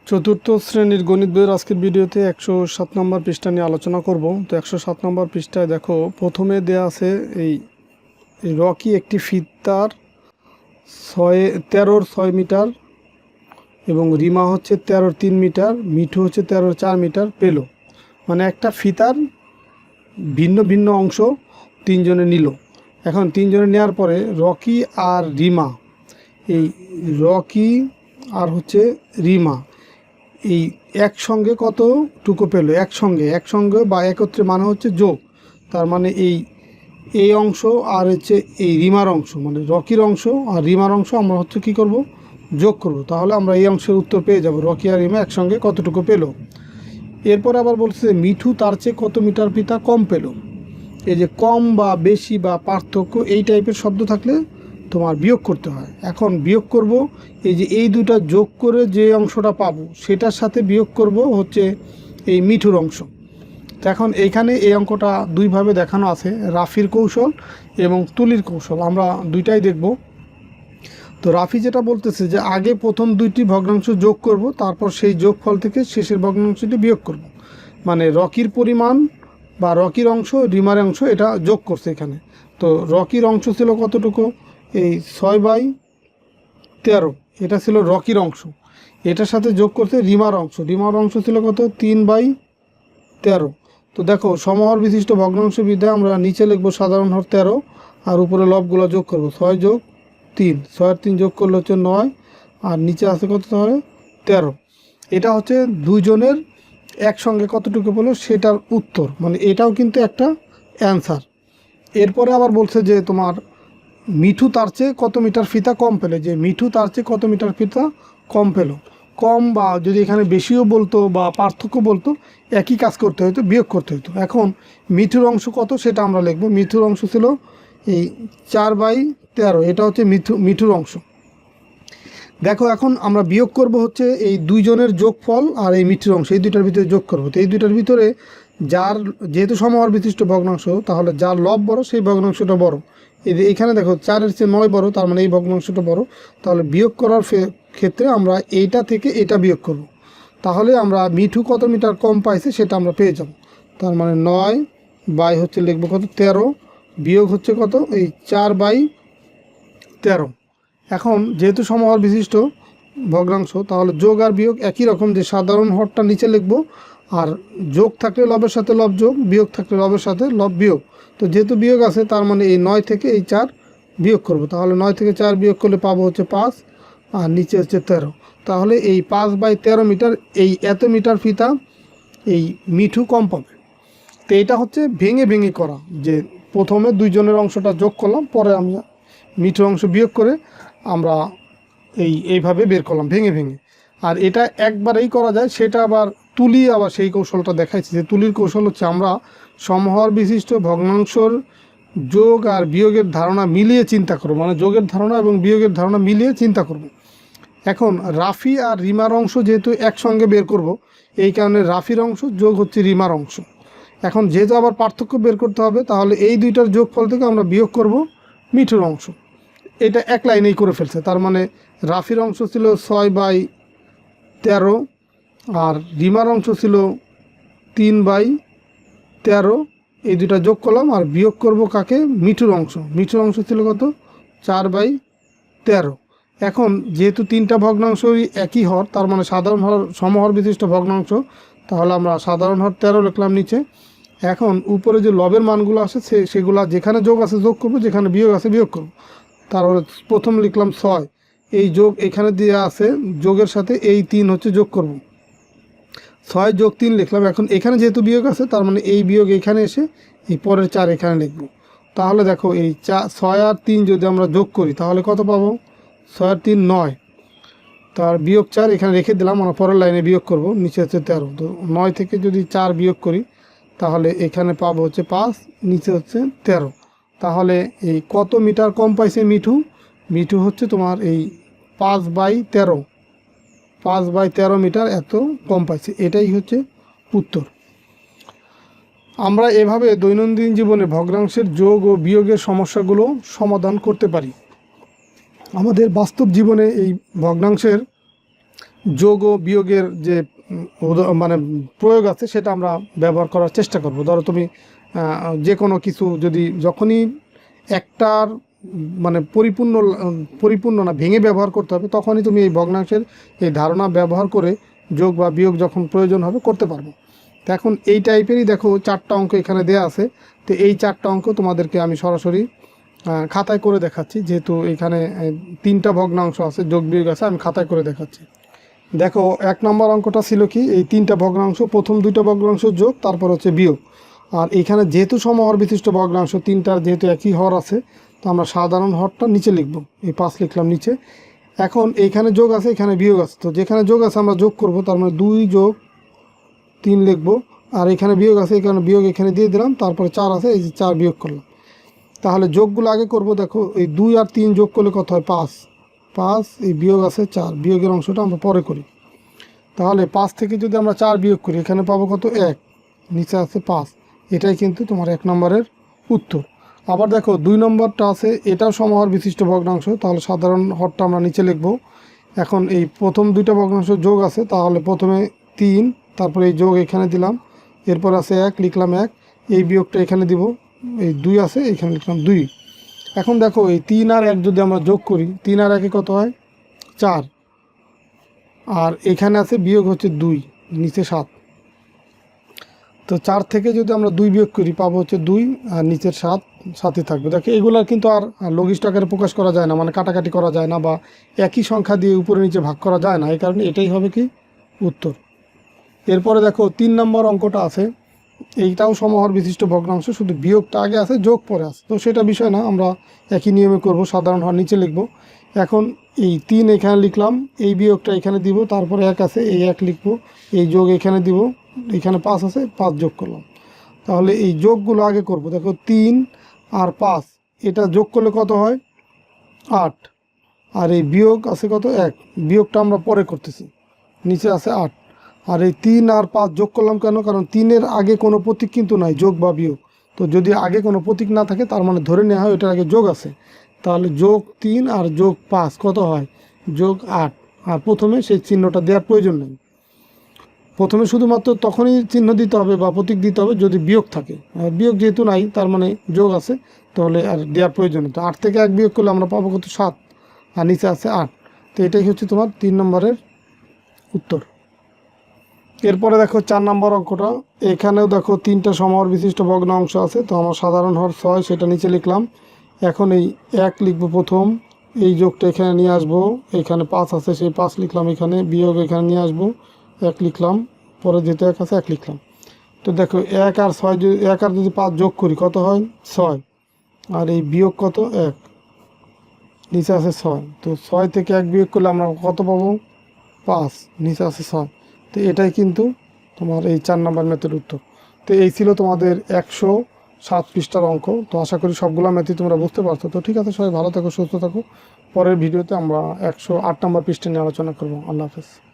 চতুর্থ শ্রেণীর গণিত বইয়ের আজকের ভিডিওতে 107 নম্বর পৃষ্ঠা নিয়ে আলোচনা করব। তো 107 নম্বর পৃষ্ঠায় দেখো প্রথমে দেয়া আছে এই রকি একটি ফিতার 13 মিটার এবং রিমা হচ্ছে 13 মিটার, মিঠু হচ্ছে 13 মিটার পেল। মানে একটা ফিতার ভিন্ন ভিন্ন অংশ তিনজনে নিল। এখন তিনজনে নেওয়ার পরে রকি আর রিমা, এই রকি আর হচ্ছে রিমা এই একসঙ্গে কতটুকু পেল, একসঙ্গে বা একত্রে মানে হচ্ছে যোগ। তার মানে এই অংশ আর হচ্ছে এই রিমার অংশ, মানে রকির অংশ আর রিমার অংশ আমরা হচ্ছে কী করব, যোগ করব। তাহলে আমরা এই অংশের উত্তর পেয়ে যাব, রকি আর রিমা একসঙ্গে কতটুকু পেল। এরপর আবার বলছে মিঠু তার চেয়ে কত মিটার ফিতা কম পেল। এই যে কম বা বেশি বা পার্থক্য এই টাইপের শব্দ থাকলে তোমার বিয়োগ করতে হয়। এখন বিয়োগ করব, এই যে এই দুটা যোগ করে যে অংশটা পাবো সেটার সাথে বিয়োগ করব হচ্ছে এই মিঠুর অংশ। তো এখন এইখানে এই অঙ্কটা দুইভাবে দেখানো আছে, রাফির কৌশল এবং তুলির কৌশল। আমরা দুইটাই দেখব। তো রাফি যেটা বলতেছে যে আগে প্রথম দুইটি ভগ্নাংশ যোগ করব, তারপর সেই যোগফল থেকে শেষের ভগ্নাংশটি বিয়োগ করব। মানে রকির পরিমাণ বা রকির অংশ রিমার অংশ এটা যোগ করছে এখানে। তো রকির অংশ ছিল কতটুকু, এই 6/13, এটা ছিল রকির অংশ। এটার সাথে যোগ করতে রিমার অংশ ছিল কত, 3/13। তো দেখো সমহর বিশিষ্ট ভগ্নাংশ বিদ্যায় আমরা নিচে লিখবো সাধারণ হর 13 আর উপরে লবগুলো যোগ করবো, 6 যোগ 3, 6 আর 3 যোগ করলে হচ্ছে 9 আর নিচে আছে কত, তাহলে 13। এটা হচ্ছে দুইজনের একসঙ্গে কতটুকু পেলো সেটার উত্তর, মানে এটাও কিন্তু একটা অ্যান্সার। এরপরে আবার বলছে যে তোমার মিঠু তার চেয়ে কত মিটার ফিতা কম পেলে, যে মিঠু তার চেয়ে কত মিটার ফিতা কম পেল। কম বা যদি এখানে বেশিও বলতো বা পার্থক্য বলতো, একই কাজ করতে হতো, বিয়োগ করতে হতো। এখন মিঠুর অংশ কত সেটা আমরা লিখব। মিঠুর অংশ ছিল এই 4/13, এটা হচ্ছে মিঠুর অংশ। দেখো এখন আমরা বিয়োগ করব হচ্ছে এই দুইজনের যোগফল আর এই মিঠুর অংশ, এই দুইটার ভিতরে যোগ করব। তো এই দুইটার ভিতরে যার যেহেতু সমহর বিশিষ্ট ভগ্নাংশ, তাহলে যার লব বড় সেই ভগ্নাংশটা বড়। এইখানে দেখো 4-এর চেয়ে 9 বড়, তার মানে এই ভগ্নাংশটা বড়। তাহলে বিয়োগ করার ক্ষেত্রে আমরা এইটা থেকে এটা বিয়োগ করব। তাহলে আমরা মিঠু কত মিটার কম পাইছে সেটা আমরা পেয়ে যাব। তার মানে 9 বাই হচ্ছে লিখবো কত, 13, বিয়োগ হচ্ছে কত, এই 4/13। এখন যেহেতু সমহর বিশিষ্ট ভগ্নাংশ, তাহলে যোগ আর বিয়োগ একই রকম, যে সাধারণ হরটা নিচে লিখব, আর যোগ থাকলে লবের সাথে লব যোগ, বিয়োগ থাকলে লবের সাথে লব বিয়োগ। তো যেহেতু বিয়োগ আছে, তার মানে এই 9 থেকে এই 4 বিয়োগ করব। তাহলে 9 থেকে 4 বিয়োগ করলে পাবো হচ্ছে 5 আর নিচে হচ্ছে 13। তাহলে এই 5/13 মিটার, এই এত মিটার ফিতা এই মিঠু কম পাবে। তো এটা হচ্ছে ভেঙে ভেঙে করা, যে প্রথমে দুইজনের অংশটা যোগ করলাম, পরে আমি মিঠুর অংশ বিয়োগ করে আমরা এইভাবে বের করলাম ভেঙে ভেঙে। আর এটা একবারেই করা যায়, সেটা আবার তুলি আবার সেই কৌশলটা দেখাইছে। যে তুলির কৌশল হচ্ছে আমরা সমহর বিশিষ্ট ভগ্নাংশর যোগ আর বিয়োগের ধারণা মিলিয়ে চিন্তা করব, মানে যোগের ধারণা এবং বিয়োগের ধারণা মিলিয়ে চিন্তা করব। এখন রাফি আর রিমার অংশ যেহেতু একসঙ্গে বের করব, এই কারণে রাফির অংশ যোগ হচ্ছে রিমার অংশ। এখন যেহেতু আবার পার্থক্য বের করতে হবে, তাহলে এই দুইটার যোগফল থেকে আমরা বিয়োগ করব মিঠুর অংশ। এটা এক লাইনেই করে ফেলছে। তার মানে রাফির অংশ ছিল 6/13 আর রিমার অংশ ছিল 3/13। এই দুটা যোগ করলাম আর বিয়োগ করব কাকে, মিঠুর অংশ ছিল কত, 4/13। এখন যেহেতু তিনটা ভগ্নাংশই একই হর, তার মানে সাধারণ হর সমহর বিশিষ্ট ভগ্নাংশ, তাহলে আমরা সাধারণ হর 13 লিখলাম নিচে। এখন উপরে যে লবের মানগুলো আছে সেগুলো যেখানে যোগ আছে যোগ করব, যেখানে বিয়োগ আছে বিয়োগ করব। তারপরে প্রথম লিখলাম 6, এই যোগ এখানে দিয়ে আছে, যোগের সাথে এই 3 হচ্ছে যোগ করব, 6 যোগ 3 লিখলাম। এখন এখানে যেহেতু বিয়োগ আছে, তার মানে এই বিয়োগ এখানে এসে এই পরের 4 এখানে লিখব। তাহলে দেখো এই 6 আর 3 যদি আমরা যোগ করি তাহলে কত পাবো, 6 আর 3 9, তার বিয়োগ 4 এখানে রেখে দিলাম, আমরা পরের লাইনে বিয়োগ করব, নিচে হচ্ছে 13। তো 9 থেকে যদি 4 বিয়োগ করি তাহলে এখানে পাবো হচ্ছে 5, নিচে হচ্ছে 13। তাহলে এই কত মিটার কম পাইছে মিঠু হচ্ছে তোমার এই 5/13 মিটার এত কম পাইছে, এটাই হচ্ছে উত্তর। আমরা এভাবে দৈনন্দিন জীবনে ভগ্নাংশের যোগ ও বিয়োগের সমস্যাগুলো সমাধান করতে পারি। আমাদের বাস্তব জীবনে এই ভগ্নাংশের যোগ ও বিয়োগের যে মানে প্রয়োগ আছে সেটা আমরা ব্যবহার করার চেষ্টা করব। ধরো তুমি যে কোনো কিছু যদি যখনই একটার মানে পরিপূর্ণ না ভেঙে ব্যবহার করতে হবে, তখনই তুমি এই ভগ্নাংশের এই ধারণা ব্যবহার করে যোগ বা বিয়োগ যখন প্রয়োজন হবে করতে পারবো। তো এখন এই টাইপেরই দেখো 4টা অঙ্ক এখানে দেয়া আছে। তো এই 4টা অঙ্ক তোমাদেরকে আমি সরাসরি খাতায় করে দেখাচ্ছি, যেহেতু এখানে 3টা ভগ্নাংশ আছে, যোগ বিয়োগ আছে, আমি খাতায় করে দেখাচ্ছি। দেখো 1 নম্বর অঙ্কটা ছিল কি, এই 3টা ভগ্নাংশ, প্রথম 2টা ভগ্নাংশ যোগ, তারপর হচ্ছে বিয়োগ। আর এখানে যেহেতু সমহর বিশিষ্ট ভগ্নাংশ 3টার যেহেতু একই হর আছে, তো আমরা সাধারণ হরটা নিচে লিখব, এই 5 লিখলাম নিচে। এখন এইখানে যোগ আছে, এখানে বিয়োগ আছে, তো যেখানে যোগ আছে আমরা যোগ করব, তার মানে 2 যোগ 3 লিখব। আর এখানে বিয়োগ আছে, এখানে বিয়োগ এখানে দিয়ে দিলাম, তারপরে 4 আছে, এই যে 4 বিয়োগ করলাম। তাহলে যোগগুলো আগে করব। দেখো এই 2 আর 3 যোগ করলে কত হয়? 5। 5, এই বিয়োগ আছে 4, বিয়োগের অংশটা আমরা পরে করি। তাহলে 5 থেকে যদি আমরা 4 বিয়োগ করি, এখানে পাবো কত? 1, নিচে আছে 5। এটাই কিন্তু তোমার 1 নম্বরের উত্তর। আবার দেখো 2 নম্বরটা আছে, এটাও সমহর বিশিষ্ট ভগ্নাংশ, তাহলে সাধারণ হরটা আমরা নিচে লিখব। এখন এই প্রথম 2টা ভগ্নাংশ যোগ আছে, তাহলে প্রথমে 3, তারপরে এই যোগ এখানে দিলাম, এরপর আছে 1, লিখলাম 1, এই বিয়োগটা এখানে দিব, এই 2 আছে, এখানে লিখলাম 2। এখন দেখো এই 3 আর 1 যদি আমরা যোগ করি, 3 আর 1 কত হয়? 4। আর এখানে আছে বিয়োগ হচ্ছে 2, নিচে 7। তো 4 থেকে যদি আমরা 2 বিয়োগ করি, পাবো হচ্ছে 2, আর নিচের 7 সাথে থাকবে। দেখো এগুলো কিন্তু আর লঘিষ্ঠ আকারে প্রকাশ করা যায় না, মানে কাটাকাটি করা যায় না, বা একই সংখ্যা দিয়ে উপরে নিচে ভাগ করা যায় না, এই কারণে এটাই হবে কি উত্তর। এরপরে দেখো 3 নম্বর অঙ্কটা আছে, এইটাও সমহর বিশিষ্ট ভগ্নাংশ, শুধু বিয়োগটা আগে আছে, যোগ পরে আছে, তো সেটা বিষয় না, আমরা একই নিয়মে করব, সাধারণ হর নিচে লিখব। এখন এই 3 এখানে লিখলাম, এই বিয়োগটা এখানে দিব, তারপরে 1 আছে, এই 1 লিখব, এই যোগ এখানে দিব, এখানে 5 আছে, 5 যোগ করলাম। তাহলে এই যোগগুলো আগে করব। দেখো 3 আর 5 এটা যোগ করলে কত হয়? 8। আর এই বিয়োগ আছে কত? 1, বিয়োগটা আমরা পরে করতেছি, নিচে আছে 8। আর এই 3 আর 5 যোগ করলাম কেন? কারণ 3-এর আগে কোনো প্রতীক কিন্তু নাই, যোগ বা বিয়োগ। তো যদি আগে কোনো প্রতীক না থাকে, তার মানে ধরে নেওয়া হয় এটার আগে যোগ আছে। তাহলে যোগ 3 আর যোগ 5 কত হয়? যোগ 8। আর প্রথমে সেই চিহ্নটা দেওয়ার প্রয়োজন নেই, প্রথমে শুধুমাত্র তখনই চিহ্ন দিতে হবে বা প্রতীক দিতে হবে যদি বিয়োগ থাকে। আর বিয়োগ যেহেতু নাই, তার মানে যোগ আছে, তাহলে আর দেওয়ার প্রয়োজন নেই। তো 8 থেকে 1 বিয়োগ করলে আমরা পাবো কত? 7, আর নিচে আছে 8। তো এটাই হচ্ছে তোমার 3 নম্বরের উত্তর। এরপরে দেখো 4 নম্বর অঙ্কটা, এখানেও দেখো 3টা সমহর বিশিষ্ট ভগ্নাংশ আছে, তো আমার সাধারণ হর 6, সেটা নিচে লিখলাম। এখন এই 1 লিখবো প্রথম, এই যোগটা এখানে নিয়ে আসবো, এখানে 5 আছে, সেই 5 লিখলাম, এখানে বিয়োগ এখানে নিয়ে আসবো, 1 লিখলাম, পরে যেতে 1 আছে 1 লিখলাম। তো দেখো 1 আর 6 যদি 1 আর যদি 5 যোগ করি কত হয়? 6। আর এই বিয়োগ কত? 1, নিচে আছে 6। তো 6 থেকে 1 বিয়োগ করলে আমরা কত পাবো? 5, নিচে আছে 6। তো এটাই কিন্তু তোমার এই 4 নম্বর ম্যাথের উত্তর। তো এই ছিল তোমাদের 107 পৃষ্ঠার অঙ্ক। তো আশা করি সবগুলো ম্যাথই তোমরা বুঝতে পারছো। তো ঠিক আছে, সবাই ভালো থাকো, সুস্থ থাকো। পরের ভিডিওতে আমরা 108 নম্বর পৃষ্ঠা নিয়ে আলোচনা করবো। আল্লাহ হাফেজ।